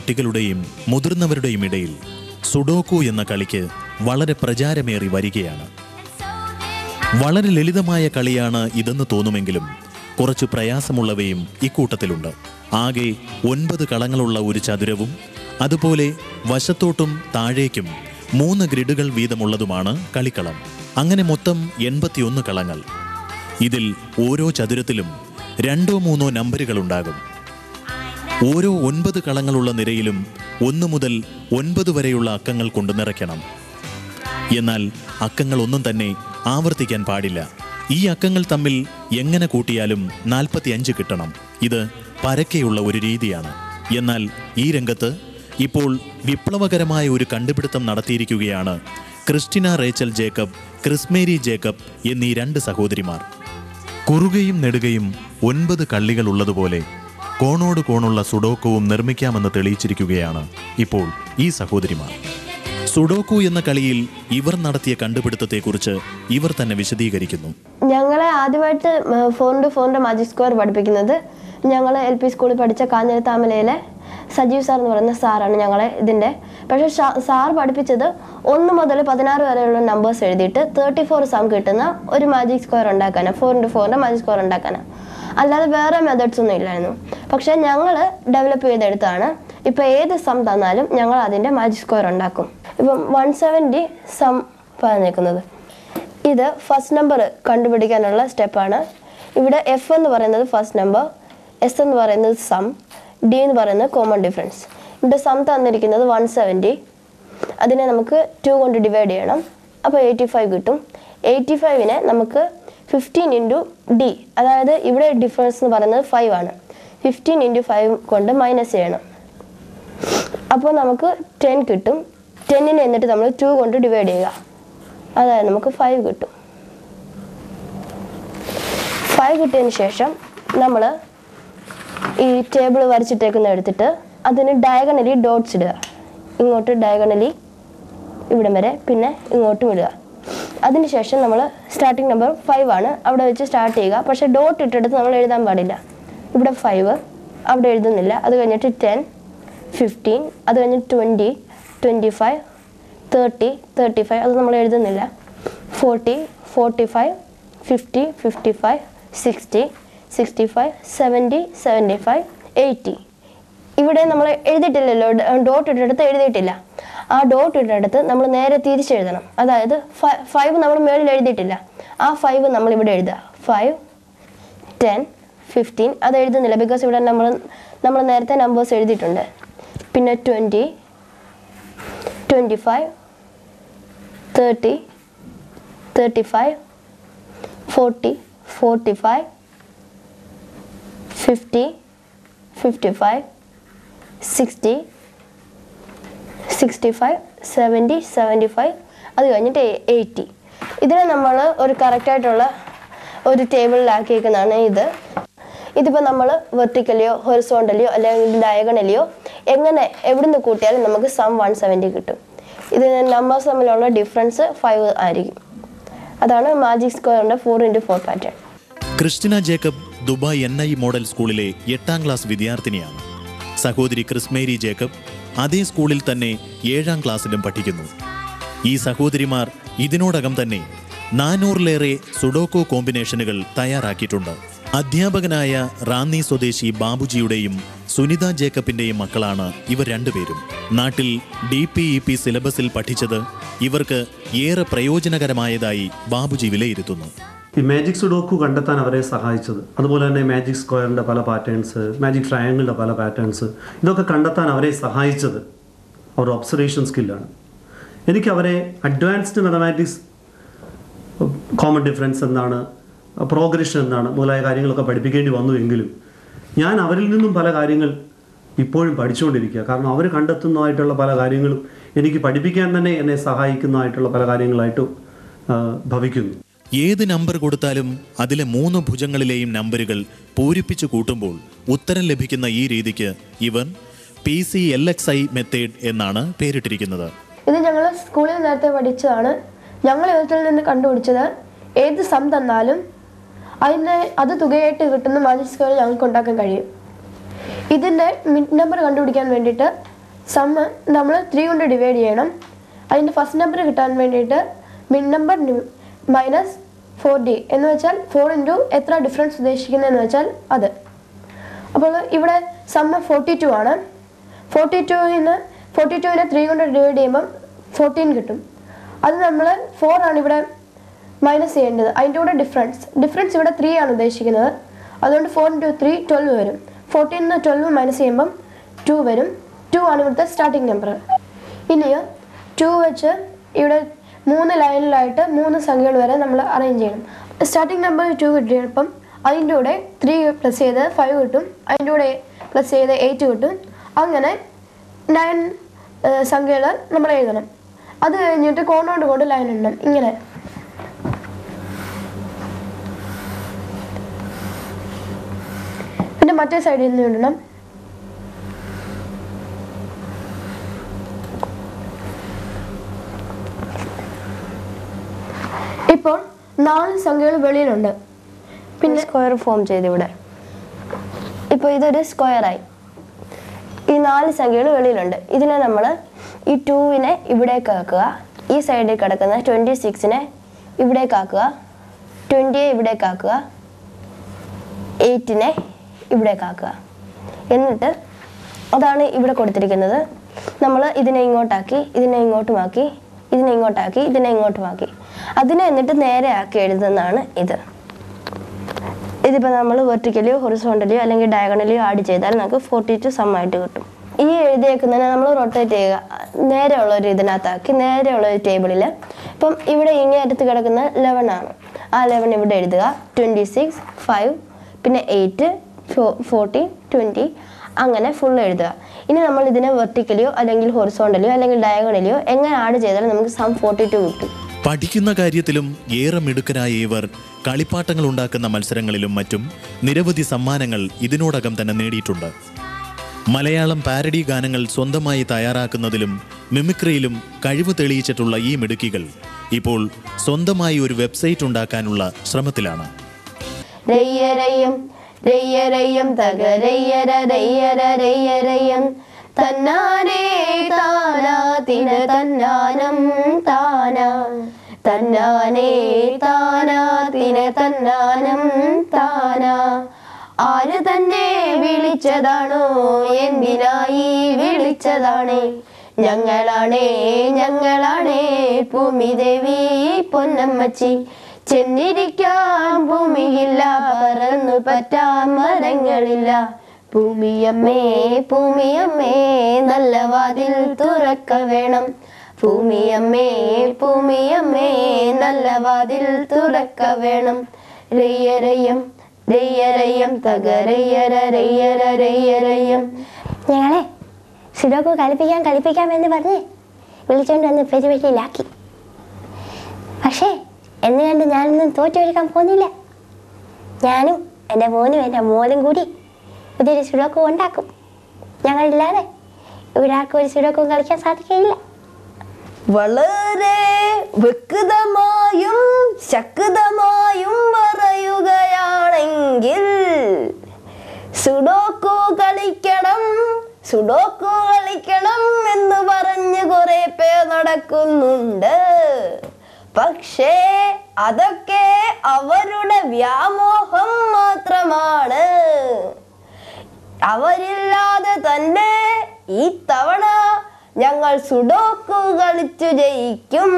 കുട്ടികളുടെയും മുതിർന്നവരുടെയും ഇടയിൽ സുഡോക്കു എന്ന കളിക്ക് വളരെ പ്രചാരമേറി വരികയാണ്. വളരെ ലളിതമായ കളിയാണ് ഇതെന്ന് തോന്നുമെങ്കിലും കുറച്ച് പ്രയാസമുള്ളവയും ഇക്കൂട്ടത്തിലുണ്ട്. ആകെ 9 കളങ്ങളുള്ള ഒരു ചതുരവും അതുപോലെ വശത്തോട്ടും താഴേക്കും 3 ഗ്രിഡുകൾ വീതമുള്ളതുമാണ് കളിക്കളം. അങ്ങനെ മൊത്തം 81 കളങ്ങൾ. ഇതിൽ ഓരോ ചതുരത്തിലും 2-3 നമ്പറുകളുണ്ടാകും. ഓരോ 9 കളങ്ങളുള്ള നിരയിലും 1 മുതൽ 9 വരെയുള്ള അക്കങ്ങൾ കൊണ്ട് നിറയ്ക്കണം. എന്നാൽ അക്കങ്ങളൊന്നും തന്നെ ആവർത്തിക്കാൻ പാടില്ല. ഈ അക്കങ്ങൾ തമ്മിൽ എങ്ങനെ കൂട്ടിയാലും 45 കിട്ടണം. ഇത് പരക്കെയുള്ള ഒരു രീതിയാണ്. എന്നാൽ ഈ രംഗത്ത് ഇപ്പോൾ വിപ്ലവകരമായ ഒരു കണ്ടുപിടുത്തം നടത്തിയിരിക്കുകയാണ് ക്രിസ്റ്റിന റേച്ചൽ ജേക്കബ്, ക്രിസ്മേരി ജേക്കബ് എന്നീ 2 സഹോദരിമാർ. കുറുകയും നെടുകയും 9 കള്ളികൾ ഉള്ളതുപോലെ കോണോട് കോണുള്ള സുഡോക്കുവും നിർമ്മിക്കാമെന്ന് തെളിയിച്ചിരിക്കുകയാണ് ഇപ്പോൾ ഈ സഹോദരിമാർ. സുഡോക്കു എന്ന കളിയിൽ ഇവർ നടത്തിയ കണ്ടുപിടുത്തത്തെക്കുറിച്ച് ഇവർ തന്നെ വിശദീകരിക്കുന്നു. ഞങ്ങളെ ആദ്യമായിട്ട് 4x4 മാജിക് സ്ക്വയർ പഠിപ്പിക്കുന്നത് ഞങ്ങൾ LP സ്കൂളിൽ പഠിച്ച കാഞ്ഞിരത്താമലയിലെ സജീവ് സാർ എന്ന് പറയുന്ന സാറാണ് ഞങ്ങളെ ഇതിൻ്റെ. പക്ഷേ സാർ പഠിപ്പിച്ചത് 1 മുതൽ 16 വരെയുള്ള നമ്പേഴ്സ് എഴുതിയിട്ട് 34 സം കിട്ടുന്ന ഒരു മാജിക് സ്ക്വയർ ഉണ്ടാക്കാനാണ്, 4x4 മാജിക് സ്ക്വയർ ഉണ്ടാക്കാനാണ്. അല്ലാതെ വേറെ മെത്തേഡ്സ് ഒന്നും ഇല്ലായിരുന്നു. പക്ഷേ ഞങ്ങൾ ഡെവലപ്പ് ചെയ്തെടുത്താണ്. ഇപ്പോൾ ഏത് സം തന്നാലും ഞങ്ങൾ അതിൻ്റെ മാജിക് സ്ക്വയർ ഉണ്ടാക്കും. ഇപ്പം 170 സം പറഞ്ഞേക്കുന്നത്. ഇത് ഫസ്റ്റ് നമ്പർ കണ്ടുപിടിക്കാനുള്ള സ്റ്റെപ്പാണ്. ഇവിടെ F എന്ന് പറയുന്നത് ഫസ്റ്റ് നമ്പർ, S എന്ന് പറയുന്നത് സം, D എന്ന് പറയുന്നത് കോമൺ ഡിഫറൻസ്. ഇവിടെ സം തന്നിരിക്കുന്നത് 170. അതിനെ നമുക്ക് 2 കൊണ്ട് ഡിവൈഡ് ചെയ്യണം. അപ്പോൾ 85 കിട്ടും. 85നെ നമുക്ക് 15 ഇൻറ്റു D, അതായത് ഇവിടെ ഡിഫറൻസ് എന്ന് പറയുന്നത് 5 ആണ്. 15 ഇൻറ്റു 5 കൊണ്ട് മൈനസ് ചെയ്യണം. അപ്പോൾ നമുക്ക് 10 കിട്ടും. 10നെ എന്നിട്ട് നമ്മൾ 2 കൊണ്ട് ഡിവൈഡ് ചെയ്യുക, അതായത് നമുക്ക് 5 കിട്ടും. 5 കിട്ടിയതിന് ശേഷം നമ്മൾ ഈ ടേബിൾ വരച്ചിട്ടേക്കുന്ന എടുത്തിട്ട് അതിന് ഡയഗണലി ഡോട്ട്സ് ഇടുക. ഇങ്ങോട്ട് ഡയഗണലി ഇവിടം വരെ, പിന്നെ ഇങ്ങോട്ടും ഇടുക. അതിനുശേഷം നമ്മൾ സ്റ്റാർട്ടിംഗ് നമ്പർ 5 ആണ്, അവിടെ വെച്ച് സ്റ്റാർട്ട് ചെയ്യുക. പക്ഷേ ഡോട്ട് ഇട്ടെടുത്ത് നമ്മൾ എഴുതാൻ പാടില്ല. ഇവിടെ 5 അവിടെ എഴുതുന്നില്ല. അത് കഴിഞ്ഞിട്ട് 10, 15, അത് കഴിഞ്ഞിട്ട് 20, 25, 30, 35 അത് നമ്മൾ എഴുതുന്നില്ല. 40, 45, 50, 55, 60, 65, 70, 75, 80. ഇവിടെ നമ്മൾ എഴുതിയിട്ടില്ലല്ലോ, ഡോട്ട് ഇട്ടെടുത്ത് എഴുതിയിട്ടില്ല. ആ ഡോട്ട് ഇട്ടെടുത്ത് നമ്മൾ നേരെ തിരിച്ചെഴുതണം. അതായത് 5 നമ്മൾ മേളിൽ എഴുതിയിട്ടില്ല, ആ 5 നമ്മൾ ഇവിടെ എഴുതുക. 5, 10, 15 അത് എഴുതുന്നില്ല, ബിക്കോസ് ഇവിടെ നമ്മൾ നേരത്തെ നമ്പേഴ്സ് എഴുതിയിട്ടുണ്ട്. പിന്നെ 20, 25, 30, 35, 40, 45, 50, 55, 60, 65, 70, 75 അത് കഴിഞ്ഞിട്ട് 80. ഇതിനെ നമ്മൾ ഒരു കറക്റ്റായിട്ടുള്ള ഒരു ടേബിളിലാക്കിയിരിക്കുന്നതാണ് ഇത്. ഇതിപ്പോൾ നമ്മൾ വെർട്ടിക്കലിയോ ഹൊറിസോണ്ടലിയോ അല്ലെങ്കിൽ ഡയഗണലിയോ എങ്ങനെ എവിടുന്ന് കൂട്ടിയാലും നമുക്ക് സം 170 കിട്ടും. ഇതിന് നമ്പേഴ്സ് തമ്മിലുള്ള ഡിഫറൻസ് 5 ആയിരിക്കും. അതാണ് മാജിക് സ്ക്വയറിൻ്റെ 4x4 pattern. Christina Jacob Dubai NI model സ്കൂളിലെ 8ാം ക്ലാസ് വിദ്യാർത്ഥിനിയാണ്. സഹോദരി ക്രിസ്മേരി ജേക്കബ് അതേ സ്കൂളിൽ തന്നെ 7ാം ക്ലാസ്സിലും പഠിക്കുന്നു. ഈ സഹോദരിമാർ ഇതിനോടകം തന്നെ 400-ലേറെ സുഡോക്കോ കോമ്പിനേഷനുകൾ തയ്യാറാക്കിയിട്ടുണ്ട്. അധ്യാപകനായ റാന്നി സ്വദേശി ബാബുജിയുടെയും സുനിത ജേക്കബിന്റെയും മക്കളാണ് ഇവർ 2 പേരും. നാട്ടിൽ DPEP സിലബസിൽ പഠിച്ചത് ഇവർക്ക് ഏറെ പ്രയോജനകരമായതായി ബാബുജി വിലയിരുത്തുന്നു. ഈ മാജിക് സുഡോക്കു കണ്ടെത്താൻ അവരെ സഹായിച്ചത്, അതുപോലെ തന്നെ മാജിക് സ്ക്വയറിൻ്റെ പല പാറ്റേൺസ്, മാജിക് ട്രയാങ്കിളിൻ്റെ പല പാറ്റേൺസ്, ഇതൊക്കെ കണ്ടെത്താൻ അവരെ സഹായിച്ചത് അവരുടെ ഒബ്സർവേഷൻ സ്കില്ലാണ്. എനിക്ക് അവരെ അഡ്വാൻസ്ഡ് മാത്തമാറ്റിക്സ്, കോമൺ ഡിഫറൻസ് എന്താണ്, പ്രോഗ്രഷൻ എന്താണ് മുതലായ കാര്യങ്ങളൊക്കെ പഠിപ്പിക്കേണ്ടി വന്നു. എങ്കിലും ഞാൻ അവരിൽ നിന്നും പല കാര്യങ്ങൾ ഇപ്പോഴും പഠിച്ചുകൊണ്ടിരിക്കുക. കാരണം അവർ കണ്ടെത്തുന്നതായിട്ടുള്ള പല കാര്യങ്ങളും എനിക്ക് പഠിപ്പിക്കാൻ തന്നെ എന്നെ സഹായിക്കുന്നതായിട്ടുള്ള പല കാര്യങ്ങളായിട്ടും ഭവിക്കുന്നു. ഏത് നമ്പർ കൊടുത്താലും അതിലെ 3 ഭുജങ്ങളിലെയും നമ്പറുകൾ പൂരിപ്പിച്ചു കൂട്ടുമ്പോൾ ഉത്തരം ലഭിക്കുന്ന ഈ രീതിക്ക് ഇവർ PCLXI മെത്തേഡ് എന്നാണ് പേരിട്ടിരിക്കുന്നത്. ഇത് ഞങ്ങൾ സ്കൂളിൽ നേരത്തെ പഠിച്ചതാണ്. ഞങ്ങൾ ഇതിൽ നിന്ന് കണ്ടുപിടിച്ചത് ഏത് സം തന്നാലും അത് തുകയായിട്ട് കിട്ടുന്ന മാജിക് സ്ക്വയർ ഞങ്ങൾക്ക് ഉണ്ടാക്കാൻ കഴിയും. ഇതിൻ്റെ മിഡ് നമ്പർ കണ്ടുപിടിക്കാൻ വേണ്ടിയിട്ട് സമ്മ് നമ്മൾ 3 കൊണ്ട് ഡിവൈഡ് ചെയ്യണം. അതിൻ്റെ ഫസ്റ്റ് നമ്പർ കിട്ടാൻ വേണ്ടിയിട്ട് മിഡ് നമ്പർ മൈനസ് 4d എന്ന് വെച്ചാൽ 4 ഇൻറ്റു എത്ര ഡിഫറൻസ് ഉദ്ദേശിക്കുന്നതെന്ന് വെച്ചാൽ അത്. അപ്പോൾ ഇവിടെ സമ്മ് 42 ആണ്. 42നെ 3 കൊണ്ട് ഡിവൈഡ് ചെയ്യുമ്പം 14 കിട്ടും. അത് നമ്മൾ 4 ആണ് ഇവിടെ മൈനസ് ചെയ്യേണ്ടത്. അതിൻ്റെ കൂടെ ഡിഫറൻസ് ഇവിടെ 3 ആണ് ഉദ്ദേശിക്കുന്നത്. അതുകൊണ്ട് 4 ഇൻറ്റു 3 12 വരും. 14 12 മൈനസ് ചെയ്യുമ്പം 2 വരും. 2 ആണ് ഇവിടുത്തെ സ്റ്റാർട്ടിങ് നമ്പർ. ഇനി 2 വെച്ച് ഇവിടെ 3 ലൈനിലായിട്ട് 3 സംഖ്യകൾ വരെ നമ്മൾ അറേഞ്ച് ചെയ്യണം. സ്റ്റാർട്ടിങ് നമ്പർ 2 കിട്ടിയപ്പം അതിൻ്റെ കൂടെ 3 പ്ലസ് ചെയ്ത് 5 കിട്ടും. അതിൻ്റെ കൂടെ പ്ലസ് ചെയ്ത് 8 കിട്ടും. അങ്ങനെ 9 സംഖ്യകൾ നമ്മൾ എഴുതണം. അത് കഴിഞ്ഞിട്ട് കോണോട് കൊണ്ട് ലൈൻ ഇടണം. ഇങ്ങനെ പിന്നെ മറ്റേ സൈഡിൽ നിന്ന് ഇടണം. ഇപ്പോൾ 4 സംഖ്യകൾ വെളിയിലുണ്ട്. പിന്നെ സ്ക്വയർ ഫോം ചെയ്ത് ഇവിടെ ഇപ്പോൾ ഇതൊരു സ്ക്വയറായി. ഈ 4 സംഖ്യകൾ വെളിയിലുണ്ട്. ഇതിനെ നമ്മൾ ഈ 2നെ ഇവിടേക്ക് ആക്കുക. ഈ സൈഡിൽ കിടക്കുന്ന 26നെ ഇവിടേക്ക് ആക്കുക. 20യെ ഇവിടേക്ക് ആക്കുക. 8നെ ഇവിടേക്ക് ആക്കുക. എന്നിട്ട് അതാണ് ഇവിടെ കൊടുത്തിരിക്കുന്നത്. നമ്മൾ ഇതിനെ ഇങ്ങോട്ടാക്കി, ഇതിനെ ഇങ്ങോട്ടുമാക്കി, ഇതിനെ ഇങ്ങോട്ടാക്കി, ഇതിനെ ഇങ്ങോട്ടുമാക്കി. അതിനെ എന്നിട്ട് നേരെ ആക്കി എഴുതുന്നതാണ് ഇത്. ഇതിപ്പോൾ നമ്മൾ വെർട്ടിക്കലിയോ ഹൊറിസോണ്ടലിയോ അല്ലെങ്കിൽ ഡയഗണലിയോ ആഡ് ചെയ്താൽ നമുക്ക് 42 സമ്മായിട്ട് കിട്ടും. ഈ എഴുതിയേക്കുന്നതിനെ നമ്മൾ റൊട്ടേറ്റ് ചെയ്യുക. നേരെയുള്ളൊരു ഇതിനകത്താക്കി നേരെയുള്ളൊരു ടേബിളിൽ ഇപ്പം ഇവിടെ ഇങ്ങേ അറ്റത്ത് കിടക്കുന്ന 11 ആണ്. ആ 11 ഇവിടെ എഴുതുക. 26 5 പിന്നെ 8 14 20 അങ്ങനെ ഫുൾ എഴുതുക. ഇനി നമ്മൾ ഇതിനെ വെർട്ടിക്കലിയോ അല്ലെങ്കിൽ ഹൊറിസോണ്ടലിയോ അല്ലെങ്കിൽ ഡയഗണലിയോ എങ്ങനെ ആഡ് ചെയ്താലും നമുക്ക് സം 42 കിട്ടും. പഠിക്കുന്ന കാര്യത്തിലും ഏറെ മിടുക്കരായ ഇവർ കളിപ്പാട്ടങ്ങൾ ഉണ്ടാക്കുന്ന മത്സരങ്ങളിലും മറ്റും നിരവധി സമ്മാനങ്ങൾ ഇതിനോടകം തന്നെ നേടിയിട്ടുണ്ട്. മലയാളം പാരഡി ഗാനങ്ങൾ സ്വന്തമായി തയ്യാറാക്കുന്നതിലും മിമിക്രിയിലും കഴിവ് തെളിയിച്ചിട്ടുള്ള ഈ മിടുക്കികൾ ഇപ്പോൾ സ്വന്തമായി ഒരു വെബ്സൈറ്റ് ഉണ്ടാക്കാനുള്ള ശ്രമത്തിലാണ്. തന്നാനേ താനാ തിന തന്നാനം താനാ തന്നാനേ താനാ തിന തന്നാനം താനാ. ആര് തന്നെ വിളിച്ചതാണോ എന്തിനായി വിളിച്ചതാണേ? ഞങ്ങളാണേ ഞങ്ങളാണേ ഭൂമിദേവി പൊന്നമ്മച്ചി. ചെന്നിരിക്കാൻ ഭൂമിയില്ല, പറന്നു പറ്റാൻ മരങ്ങളില്ല. ഭൂമിയമ്മേ ഭൂമിയമ്മേ നല്ല വാതിൽ തുറക്ക വേണം. ഭൂമിയമ്മേ ഭൂമിയമ്മേ നല്ല വാതിൽ തുറക്ക വേണം. രയ്യരയ്യം രയ്യരയ്യം തകരയ്യരയ്യരയ്യരയ്യം. ഞങ്ങളെ സുഡോക്കു കളിപ്പിക്കാമെന്ന് പറഞ്ഞ് വിളിച്ചോണ്ട് വന്ന് പെരുവെളിയിലാക്കി. പക്ഷേ എന്ന് കണ്ട് ഞാനൊന്നും തോറ്റൊഴിക്കാൻ പോകുന്നില്ല. ഞാനും എൻ്റെ മോനും എൻ്റെ മോളും കൂടി ഇതൊരു സുഡോക്കു ഉണ്ടാക്കും. ഞങ്ങളില്ലാതെ ഇവിടെ ആർക്കും ഒരു സുഡോക്കു കളിക്കാൻ സാധിക്കില്ല. വളരെ വ്യക്തമായും ശക്തമായും പറയുകയാണെങ്കിൽ സുഡോക്കു കളിക്കണം എന്ന് പറഞ്ഞ് കുറെ പേർ നടക്കുന്നുണ്ട്. പക്ഷേ അതൊക്കെ അവരുടെ വ്യാമോഹം മാത്രമാണ്. അവരില്ലാതെ തന്നെ ഈ തവണ ഞങ്ങൾ സുഡോക്കു കളിച്ചു ജയിക്കും.